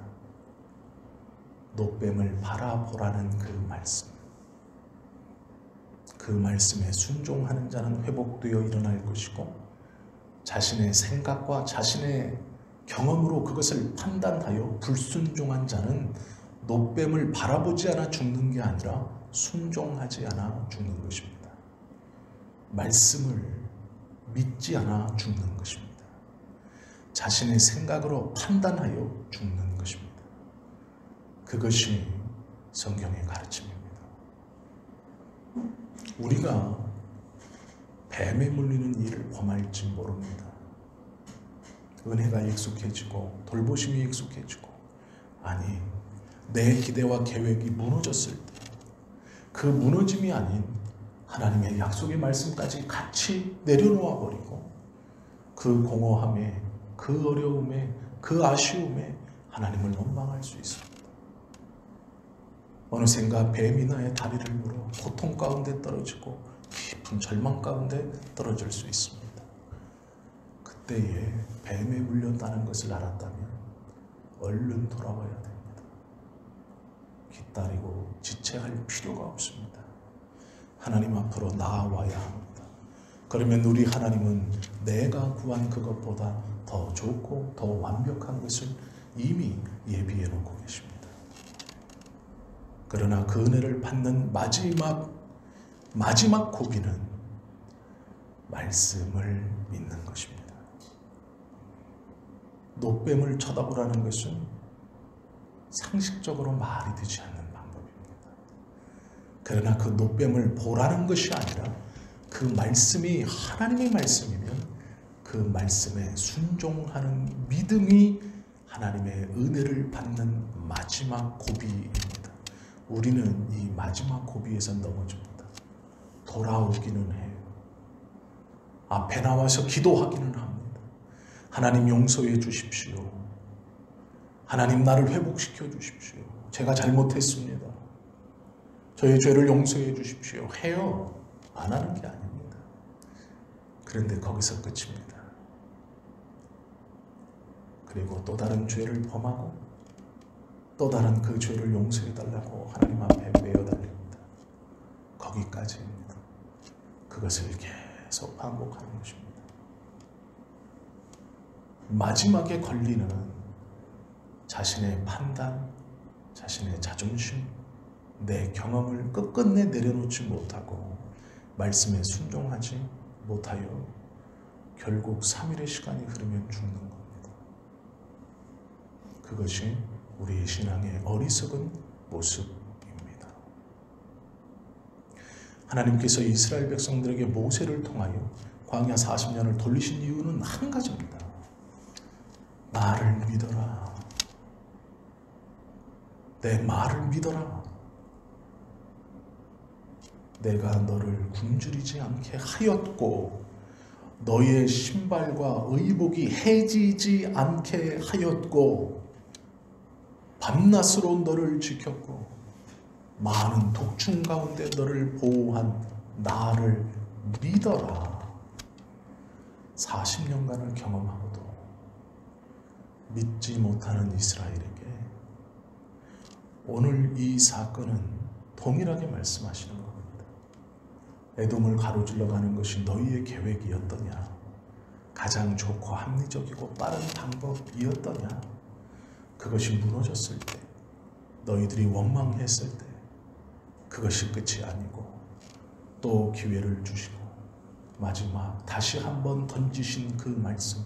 놋뱀을 바라보라는 그 말씀. 그 말씀에 순종하는 자는 회복되어 일어날 것이고 자신의 생각과 자신의 경험으로 그것을 판단하여 불순종한 자는 놋뱀을 바라보지 않아 죽는 게 아니라 순종하지 않아 죽는 것입니다. 말씀을 믿지 않아 죽는 것입니다. 자신의 생각으로 판단하여 죽는 것입니다. 그것이 성경의 가르침입니다. 우리가 뱀에 물리는 일을 범할지 모릅니다. 은혜가 익숙해지고 돌보심이 익숙해지고, 아니, 내 기대와 계획이 무너졌을 때 그 무너짐이 아닌 하나님의 약속의 말씀까지 같이 내려놓아 버리고 그 공허함에, 그 어려움에, 그 아쉬움에 하나님을 원망할 수 있습니다. 어느샌가 뱀이 나의 다리를 물어 고통 가운데 떨어지고 깊은 절망 가운데 떨어질 수 있습니다. 그때에 뱀에 물렸다는 것을 알았다면 얼른 돌아와야 됩니다. 기다리고 지체할 필요가 없습니다. 하나님 앞으로 나아와야 합니다. 그러면 우리 하나님은 내가 구한 그것보다 더 좋고 더 완벽한 것을 이미 예비해 놓고 계십니다. 그러나 그 은혜를 받는 마지막 고비는 말씀을 믿는 것입니다. 노뱀을 쳐다보라는 것은 상식적으로 말이 되지 않는 방법입니다. 그러나 그 노뱀을 보라는 것이 아니라 그 말씀이 하나님의 말씀이면 그 말씀에 순종하는 믿음이 하나님의 은혜를 받는 마지막 고비입니다. 우리는 이 마지막 고비에서 넘어집니다. 돌아오기는 해요. 앞에 나와서 기도하기는 합니다. 하나님 용서해 주십시오. 하나님 나를 회복시켜 주십시오. 제가 잘못했습니다. 저의 죄를 용서해 주십시오. 해요. 안 하는 게 아닙니다. 그런데 거기서 끝입니다. 그리고 또 다른 죄를 범하고 또 다른 그 죄를 용서해 달라고 하나님 앞에 외어달립니다. 거기까지입니다. 그것을 계속 반복하는 것입니다. 마지막에 걸리는 자신의 판단, 자신의 자존심, 내 경험을 끝끝내 내려놓지 못하고 말씀에 순종하지 못하여 결국 3일의 시간이 흐르면 죽는 겁니다. 그것이 우리의 신앙의 어리석은 모습입니다. 하나님께서 이스라엘 백성들에게 모세를 통하여 광야 40년을 돌리신 이유는 한 가지입니다. 나를 믿어라. 내 말을 믿어라. 내가 너를 굶주리지 않게 하였고 너의 신발과 의복이 해지지 않게 하였고 밤낮으로 너를 지켰고 많은 독충 가운데 너를 보호한 나를 믿어라. 40년간을 경험하고도 믿지 못하는 이스라엘에게 오늘 이 사건은 동일하게 말씀하시는 겁니다. 에돔을 가로질러 가는 것이 너희의 계획이었더냐? 가장 좋고 합리적이고 빠른 방법이었더냐? 그것이 무너졌을 때, 너희들이 원망했을 때 그것이 끝이 아니고 또 기회를 주시고 마지막 다시 한번 던지신 그 말씀,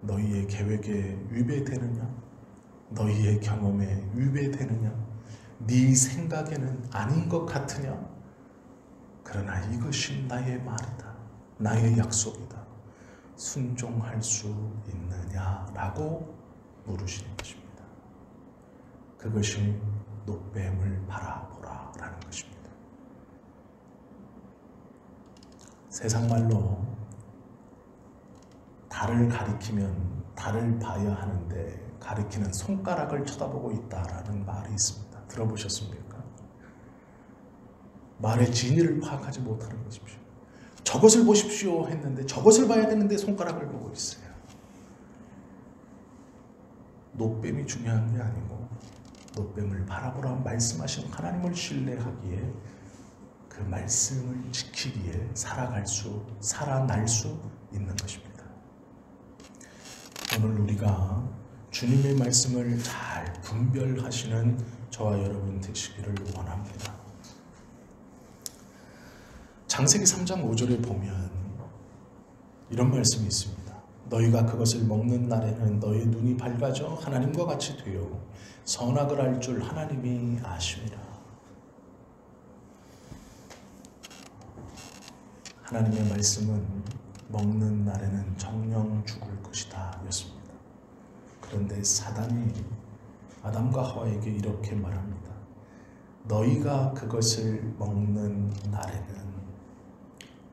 너희의 계획에 위배되느냐? 너희의 경험에 위배되느냐? 네 생각에는 아닌 것 같으냐? 그러나 이것이 나의 말이다. 나의 약속이다. 순종할 수 있느냐라고 물으시는 것입니다. 그것이 노뱀을 바라보라라는 것입니다. 세상 말로 달을 가리키면 달을 봐야 하는데 가리키는 손가락을 쳐다보고 있다라는 말이 있습니다. 들어보셨습니까? 말의 진위를 파악하지 못하는 것입니다. 저것을 보십시오 했는데 저것을 봐야 되는데 손가락을 보고 있어요. 노뱀이 중요한 게 아니고 노뱀을 바라보라 말씀하신 하나님을 신뢰하기에 그 말씀을 지키기에 살아날 수 있는 것입니다. 오늘 우리가 주님의 말씀을 잘 분별하시는 저와 여러분 되시기를 원합니다. 창세기 3장 5절에 보면 이런 말씀이 있습니다. 너희가 그것을 먹는 날에는 너희 눈이 밝아져 하나님과 같이 되어 선악을 알 줄 하나님이 아심이라. 하나님의 말씀은 먹는 날에는 정녕 죽을 것이다 였습니다. 그런데 사단이 아담과 하와에게 이렇게 말합니다. 너희가 그것을 먹는 날에는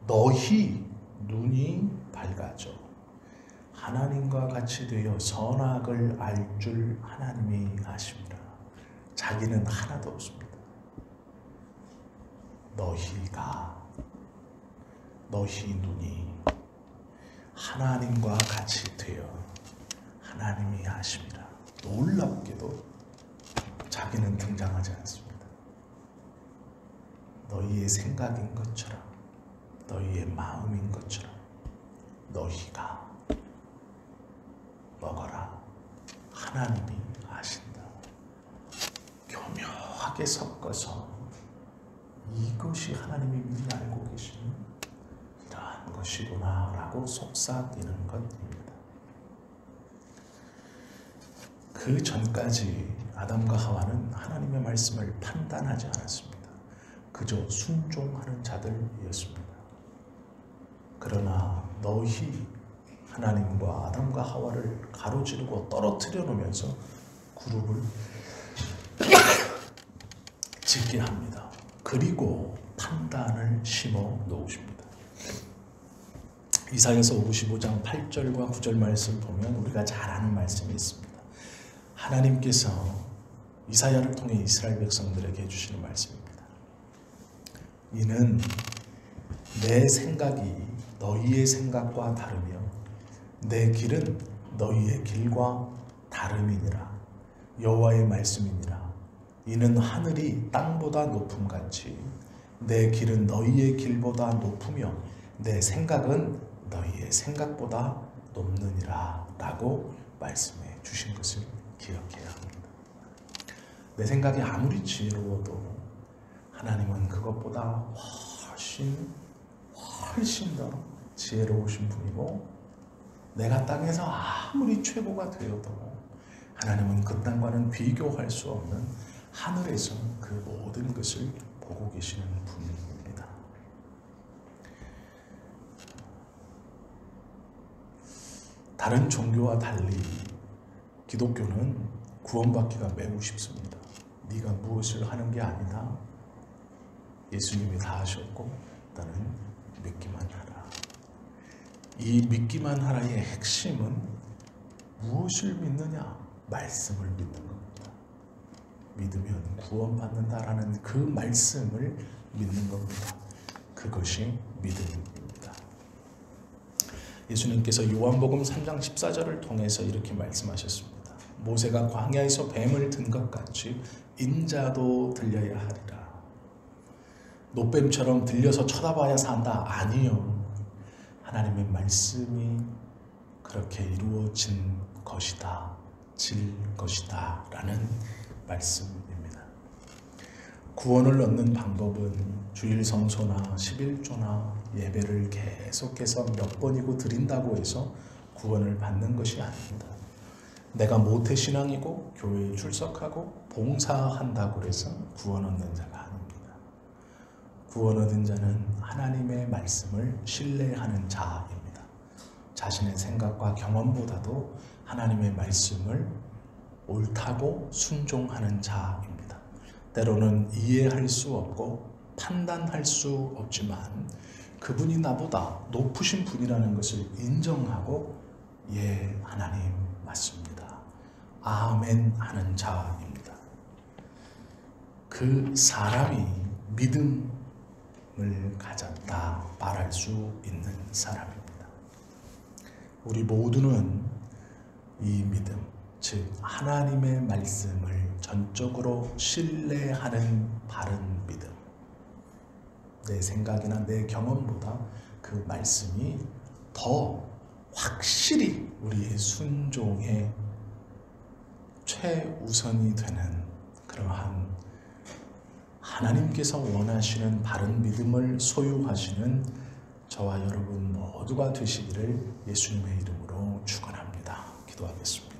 너희 눈이 밝아져 하나님과 같이 되어 선악을 알 줄 하나님이 아심이라. 자기는 하나도 없습니다. 너희 눈이 하나님과 같이 되어 하나님이 아심이라. 놀랍게도 자기는 등장하지 않습니다. 너희의 생각인 것처럼, 너희의 마음인 것처럼 너희가 먹어라. 하나님이 아신다. 교묘하게 섞어서 이것이 하나님이 미리 알고 계시는 이러한 것이구나 라고 속삭이는 것입니다. 그 전까지 아담과 하와는 하나님의 말씀을 판단하지 않았습니다. 그저 순종하는 자들이었습니다. 그러나 너희 하나님과 아담과 하와를 가로지르고 떨어뜨려 놓으면서 그룹을 짓게 합니다. 그리고 판단을 심어 놓으십니다. 이사야서 55장 8절과 9절 말씀 보면 우리가 잘 아는 말씀이 있습니다. 하나님께서 이사야를 통해 이스라엘 백성들에게 해주시는 말씀입니다. 이는 내 생각이 너희의 생각과 다르며 내 길은 너희의 길과 다름이니라. 여호와의 말씀이니라. 이는 하늘이 땅보다 높음같이 내 길은 너희의 길보다 높으며 내 생각은 너희의 생각보다 높느니라 라고 말씀해 주신 것을 기억해야 합니다. 내 생각이 아무리 지혜로워도 하나님은 그것보다 훨씬 더 지혜로우신 분이고, 내가 땅에서 아무리 최고가 되어도 하나님은 그 땅과는 비교할 수 없는 하늘에서 그 모든 것을 보고 계시는 분입니다. 다른 종교와 달리 기독교는 구원받기가 매우 쉽습니다. 네가 무엇을 하는 게 아니다. 예수님이 다 하셨고 나는 믿기만 하라. 이 믿기만 하라의 핵심은 무엇을 믿느냐? 말씀을 믿는 겁니다. 믿으면 구원받는다라는 그 말씀을 믿는 겁니다. 그것이 믿음입니다. 예수님께서 요한복음 3장 14절을 통해서 이렇게 말씀하셨습니다. 모세가 광야에서 뱀을 든 것 같이 인자도 들려야 하리라. 노뱀처럼 들려서 쳐다봐야 산다. 아니요. 하나님의 말씀이 그렇게 이루어진 것이다. 질 것이다. 라는 말씀입니다. 구원을 얻는 방법은 주일 성소나 11조나 예배를 계속해서 몇 번이고 드린다고 해서 구원을 받는 것이 아닙니다. 내가 모태신앙이고 교회에 출석하고 봉사한다고 해서 구원 얻는 자가 아닙니다. 구원 얻은 자는 하나님의 말씀을 신뢰하는 자입니다. 자신의 생각과 경험보다도 하나님의 말씀을 옳다고 순종하는 자입니다. 때로는 이해할 수 없고 판단할 수 없지만 그분이 나보다 높으신 분이라는 것을 인정하고 예, 하나님 맞습니다. 아멘 하는 자입니다. 그 사람이 믿음을 가졌다 말할 수 있는 사람입니다. 우리 모두는 이 믿음, 즉 하나님의 말씀을 전적으로 신뢰하는 바른 믿음, 내 생각이나 내 경험보다 그 말씀이 더 확실히 우리의 순종의 최우선이 되는 그러한 하나님께서 원하시는 바른 믿음을 소유하시는 저와 여러분 모두가 되시기를 예수님의 이름으로 축원합니다. 기도하겠습니다.